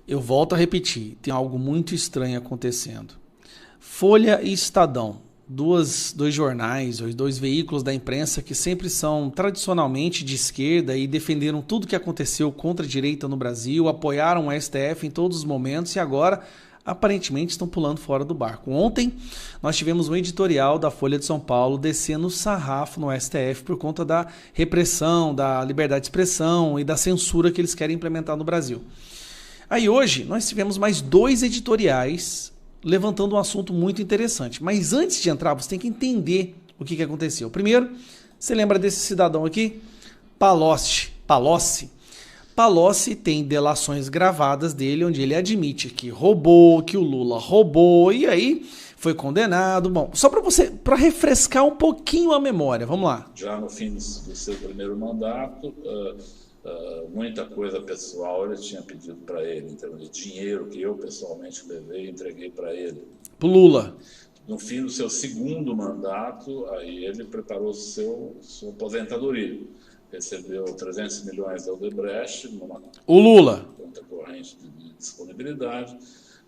Eu volto a repetir, tem algo muito estranho acontecendo. Folha e Estadão, dois jornais, ou dois veículos da imprensa que sempre são tradicionalmente de esquerda e defenderam tudo que aconteceu contra a direita no Brasil, apoiaram o STF em todos os momentos e agora aparentemente estão pulando fora do barco. Ontem nós tivemos um editorial da Folha de São Paulo descendo o sarrafo no STF por conta da repressão, da liberdade de expressão e da censura que eles querem implementar no Brasil. Aí hoje nós tivemos mais 2 editoriais levantando um assunto muito interessante. Mas antes de entrar, você tem que entender o que aconteceu. Primeiro, você lembra desse cidadão aqui? Palocci. Palocci tem delações gravadas dele, onde ele admite que roubou, que o Lula roubou, e aí foi condenado. Bom, só para refrescar um pouquinho a memória, vamos lá. Já no fim do seu primeiro mandato, muita coisa pessoal ele tinha pedido para ele, em termos de dinheiro que eu pessoalmente levei e entreguei para ele. Pro Lula. No fim do seu segundo mandato, aí ele preparou sua aposentadoria. Recebeu 300 milhões da Odebrecht, numa conta corrente de disponibilidade,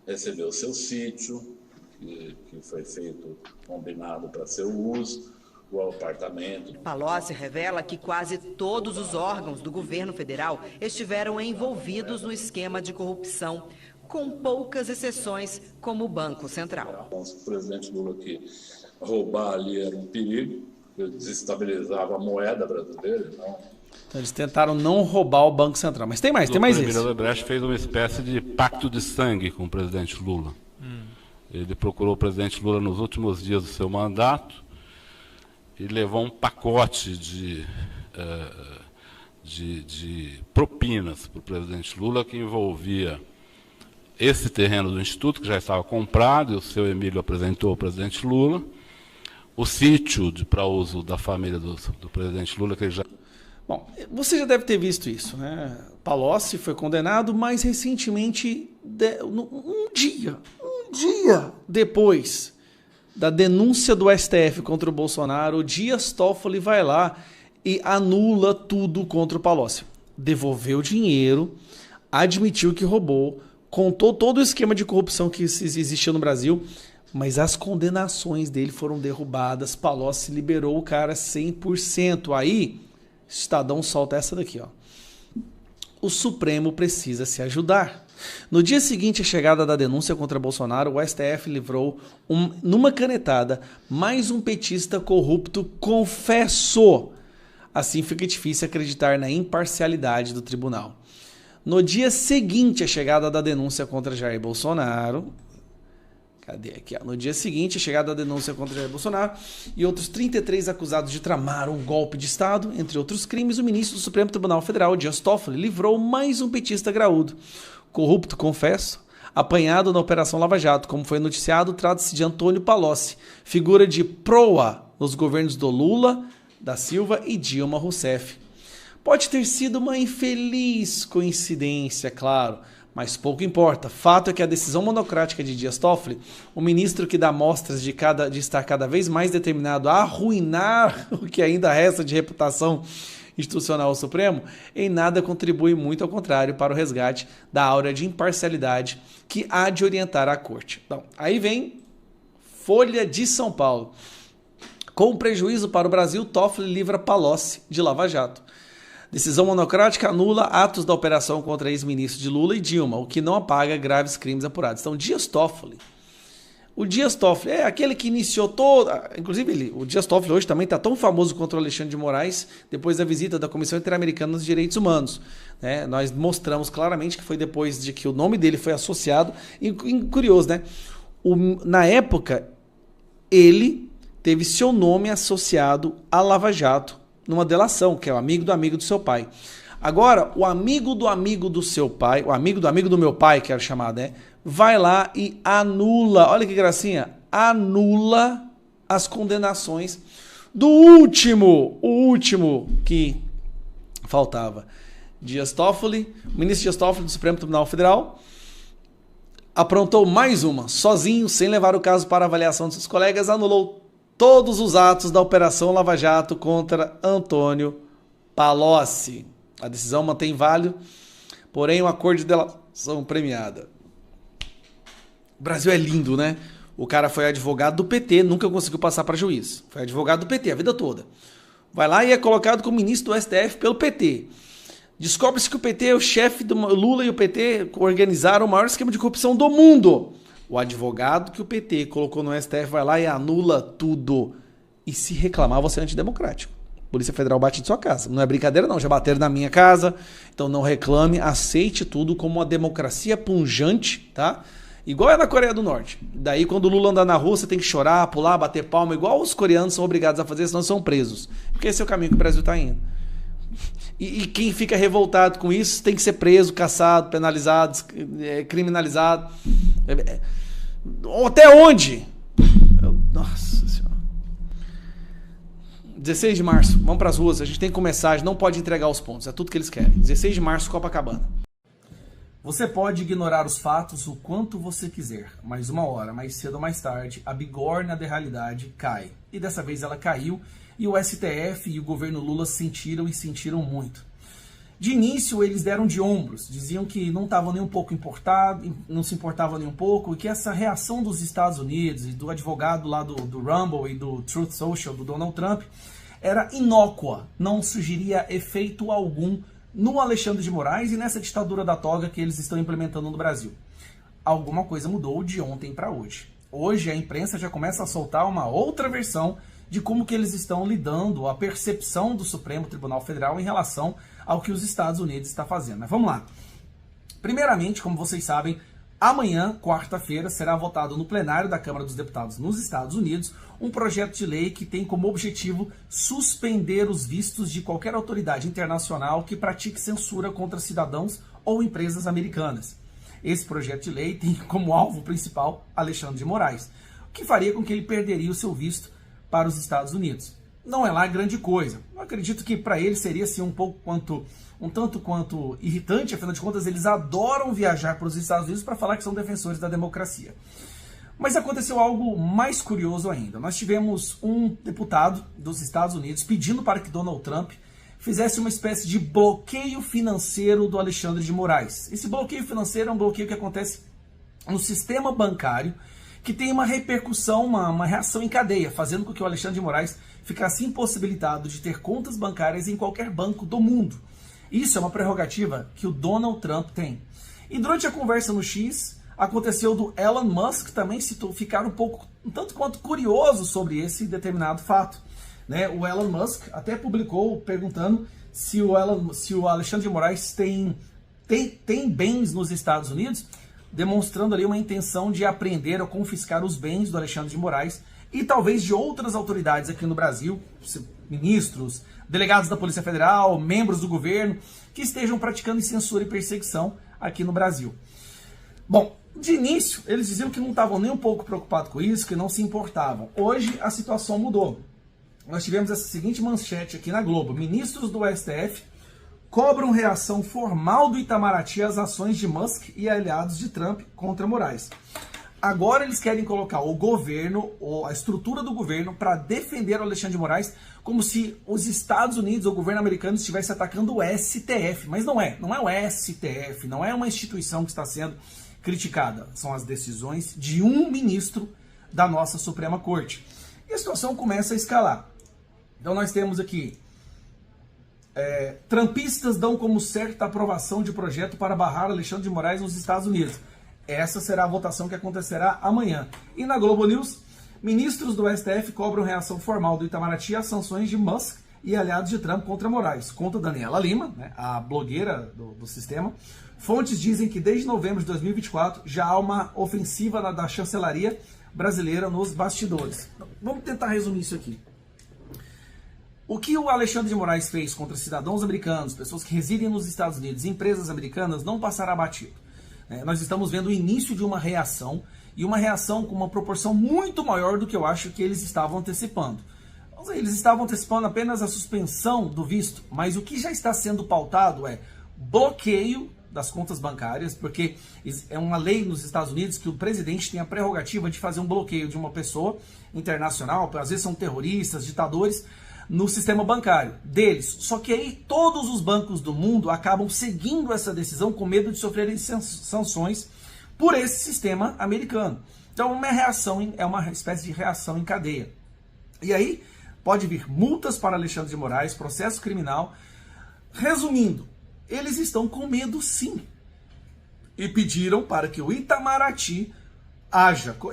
recebeu seu sítio, que foi feito, combinado para seu uso, o apartamento. Palocci revela que quase todos os órgãos do governo federal estiveram envolvidos no esquema de corrupção, com poucas exceções, como o Banco Central. O presidente Lula, que roubar ali era um perigo, desestabilizava a moeda brasileira. Então eles tentaram não roubar o Banco Central. Mas tem mais esse. O Odebrecht fez uma espécie de pacto de sangue com o presidente Lula. Ele procurou o presidente Lula nos últimos dias do seu mandato e levou um pacote de propinas para o presidente Lula, que envolvia esse terreno do Instituto, que já estava comprado, e o seu Emílio apresentou ao presidente Lula, o sítio para uso da família do presidente Lula, que ele já... Bom, você já deve ter visto isso, né? Palocci foi condenado, mas recentemente, um dia depois da denúncia do STF contra o Bolsonaro, o Dias Toffoli vai lá e anula tudo contra o Palocci. Devolveu o dinheiro, admitiu que roubou, contou todo o esquema de corrupção que existia no Brasil, mas as condenações dele foram derrubadas. Palocci liberou o cara 100%. Aí, Estadão solta essa daqui, ó. O Supremo precisa se ajudar. No dia seguinte à chegada da denúncia contra Bolsonaro, o STF livrou, numa canetada, mais um petista corrupto confesso. Assim fica difícil acreditar na imparcialidade do tribunal. No dia seguinte à chegada da denúncia contra Jair Bolsonaro... Cadê aqui? No dia seguinte, a chegada da denúncia contra Jair Bolsonaro e outros 33 acusados de tramar um golpe de Estado, entre outros crimes, o ministro do Supremo Tribunal Federal, Dias Toffoli, livrou mais um petista graúdo. Corrupto, confesso, apanhado na Operação Lava Jato, como foi noticiado, trata-se de Antônio Palocci, figura de proa nos governos do Lula, da Silva e Dilma Rousseff. Pode ter sido uma infeliz coincidência, claro, mas pouco importa. Fato é que a decisão monocrática de Dias Toffoli, o ministro que dá mostras de estar cada vez mais determinado a arruinar o que ainda resta de reputação institucional ao Supremo, em nada contribui muito, ao contrário, para o resgate da áurea de imparcialidade que há de orientar a corte. Então, aí vem Folha de São Paulo. Com prejuízo para o Brasil, Toffoli livra Palocci de Lava Jato. Decisão monocrática anula atos da operação contra ex-ministros de Lula e Dilma, o que não apaga graves crimes apurados. Então, o Dias Toffoli é aquele que iniciou toda... Inclusive, o Dias Toffoli hoje também está tão famoso contra o Alexandre de Moraes, depois da visita da Comissão Interamericana dos Direitos Humanos. Né? Nós mostramos claramente que foi depois de que o nome dele foi associado. E curioso, né? Na época, ele teve seu nome associado a Lava Jato, numa delação, que é o amigo do seu pai. Agora, o amigo do seu pai, o amigo do meu pai, que era chamado, né? Vai lá e anula, olha que gracinha, anula as condenações do o último que faltava. O ministro Dias Toffoli do Supremo Tribunal Federal aprontou mais uma, sozinho, sem levar o caso para avaliação de seus colegas, anulou todos os atos da Operação Lava Jato contra Antônio Palocci. A decisão mantém válido, porém o acordo de delação premiada. O Brasil é lindo, né? O cara foi advogado do PT, nunca conseguiu passar para juiz. Foi advogado do PT a vida toda. Vai lá e é colocado como ministro do STF pelo PT. Descobre-se que o PT, o chefe do Lula e o PT organizaram o maior esquema de corrupção do mundo. O advogado que o PT colocou no STF vai lá e anula tudo. E se reclamar, você é antidemocrático. Polícia Federal bate em sua casa. Não é brincadeira não, já bateram na minha casa. Então não reclame, aceite tudo como uma democracia punjante, tá? Igual é na Coreia do Norte. Daí quando o Lula andar na rua, você tem que chorar, pular, bater palma, igual os coreanos são obrigados a fazer, senão são presos. Porque esse é o caminho que o Brasil está indo. E quem fica revoltado com isso tem que ser preso, caçado, penalizado, criminalizado. Até onde? Nossa Senhora. 16 de março, vamos para as ruas. A gente tem que começar, a gente não pode entregar os pontos. É tudo que eles querem. 16 de março, Copacabana. Você pode ignorar os fatos o quanto você quiser, mas uma hora, mais cedo ou mais tarde, a bigorna da realidade cai. E dessa vez ela caiu e o STF e o governo Lula sentiram muito. De início eles deram de ombros, diziam que não estavam nem um pouco importados, não se importavam nem um pouco, e que essa reação dos Estados Unidos e do advogado lá do Rumble e do Truth Social, do Donald Trump, era inócua, não sugeria efeito algum no Alexandre de Moraes e nessa ditadura da toga que eles estão implementando no Brasil. Alguma coisa mudou de ontem para hoje. Hoje a imprensa já começa a soltar uma outra versão de como que eles estão lidando, a percepção do Supremo Tribunal Federal em relação ao que os Estados Unidos está fazendo. Mas vamos lá. Primeiramente, como vocês sabem, amanhã, quarta-feira, será votado no plenário da Câmara dos Deputados nos Estados Unidos um projeto de lei que tem como objetivo suspender os vistos de qualquer autoridade internacional que pratique censura contra cidadãos ou empresas americanas. Esse projeto de lei tem como alvo principal Alexandre de Moraes, o que faria com que ele perderia o seu visto para os Estados Unidos. Não é lá grande coisa. Eu acredito que para ele seria assim, um tanto quanto irritante, afinal de contas eles adoram viajar para os Estados Unidos para falar que são defensores da democracia. Mas aconteceu algo mais curioso ainda. Nós tivemos um deputado dos Estados Unidos pedindo para que Donald Trump fizesse uma espécie de bloqueio financeiro do Alexandre de Moraes. Esse bloqueio financeiro é um bloqueio que acontece no sistema bancário, que tem uma repercussão, uma reação em cadeia, fazendo com que o Alexandre de Moraes ficasse impossibilitado de ter contas bancárias em qualquer banco do mundo. Isso é uma prerrogativa que o Donald Trump tem. E durante a conversa no X, aconteceu do Elon Musk também ficar um tanto quanto curioso sobre esse determinado fato. Né? O Elon Musk até publicou perguntando se o Alexandre de Moraes tem bens nos Estados Unidos, demonstrando ali uma intenção de apreender ou confiscar os bens do Alexandre de Moraes e talvez de outras autoridades aqui no Brasil, ministros, delegados da Polícia Federal, membros do governo, que estejam praticando censura e perseguição aqui no Brasil. Bom, de início, eles diziam que não estavam nem um pouco preocupados com isso, que não se importavam. Hoje, a situação mudou. Nós tivemos essa seguinte manchete aqui na Globo. Ministros do STF cobram reação formal do Itamaraty às ações de Musk e aliados de Trump contra Moraes. Agora eles querem colocar o governo, ou a estrutura do governo, para defender o Alexandre de Moraes, como se os Estados Unidos, ou o governo americano, estivesse atacando o STF. Mas não é o STF, não é uma instituição que está sendo criticada. São as decisões de um ministro da nossa Suprema Corte. E a situação começa a escalar. Então nós temos aqui, trumpistas dão como certa a aprovação de projeto para barrar Alexandre de Moraes nos Estados Unidos. Essa será a votação que acontecerá amanhã. E na Globo News, ministros do STF cobram reação formal do Itamaraty às sanções de Musk e aliados de Trump contra Moraes. Conta Daniela Lima, né, a blogueira do sistema. Fontes dizem que desde novembro de 2024 já há uma ofensiva da chancelaria brasileira nos bastidores. Vamos tentar resumir isso aqui. O que o Alexandre de Moraes fez contra cidadãos americanos, pessoas que residem nos Estados Unidos, empresas americanas, não passará batido. Nós estamos vendo o início de uma reação, e uma reação com uma proporção muito maior do que eu acho que eles estavam antecipando. Eles estavam antecipando apenas a suspensão do visto, mas o que já está sendo pautado é bloqueio das contas bancárias, porque é uma lei nos Estados Unidos que o presidente tem a prerrogativa de fazer um bloqueio de uma pessoa internacional, às vezes são terroristas, ditadores, no sistema bancário deles. Só que aí todos os bancos do mundo acabam seguindo essa decisão com medo de sofrerem sanções por esse sistema americano. Então uma reação, é uma espécie de reação em cadeia. E aí pode vir multas para Alexandre de Moraes, processo criminal. Resumindo, eles estão com medo sim. E pediram para que o Itamaraty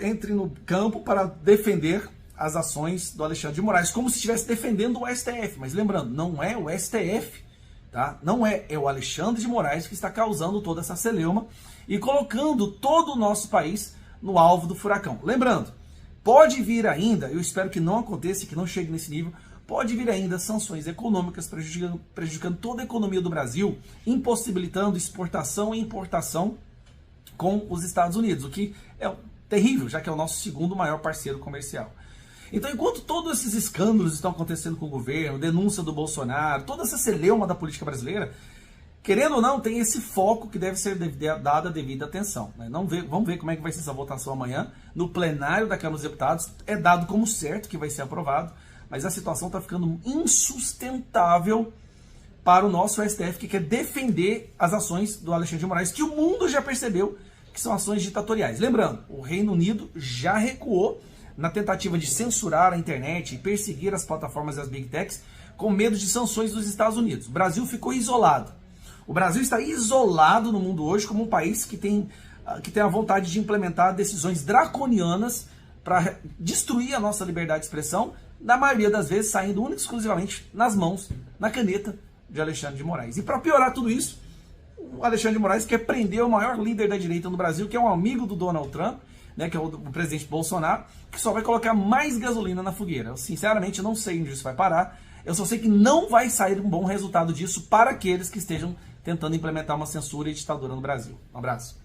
entre no campo para defender as ações do Alexandre de Moraes, como se estivesse defendendo o STF. Mas lembrando, não é o STF, tá? Não é o Alexandre de Moraes que está causando toda essa celeuma e colocando todo o nosso país no alvo do furacão. Lembrando, pode vir ainda, eu espero que não aconteça, que não chegue nesse nível, pode vir ainda sanções econômicas prejudicando toda a economia do Brasil, impossibilitando exportação e importação com os Estados Unidos, o que é terrível, já que é o nosso segundo maior parceiro comercial. Então, enquanto todos esses escândalos estão acontecendo com o governo, denúncia do Bolsonaro, toda essa celeuma da política brasileira, querendo ou não, tem esse foco que deve ser dada a devida atenção. Né? Vamos ver como é que vai ser essa votação amanhã. No plenário da Câmara dos Deputados, é dado como certo que vai ser aprovado, mas a situação está ficando insustentável para o nosso STF, que quer defender as ações do Alexandre de Moraes, que o mundo já percebeu que são ações ditatoriais. Lembrando, o Reino Unido já recuou na tentativa de censurar a internet e perseguir as plataformas e as big techs com medo de sanções dos Estados Unidos. O Brasil ficou isolado. O Brasil está isolado no mundo hoje como um país que tem a vontade de implementar decisões draconianas para destruir a nossa liberdade de expressão, na maioria das vezes saindo única e exclusivamente nas mãos, na caneta de Alexandre de Moraes. E para piorar tudo isso, o Alexandre de Moraes quer prender o maior líder da direita no Brasil, que é um amigo do Donald Trump, né, que é o presidente Bolsonaro, que só vai colocar mais gasolina na fogueira. Eu, sinceramente, não sei onde isso vai parar. Eu só sei que não vai sair um bom resultado disso para aqueles que estejam tentando implementar uma censura e ditadura no Brasil. Um abraço.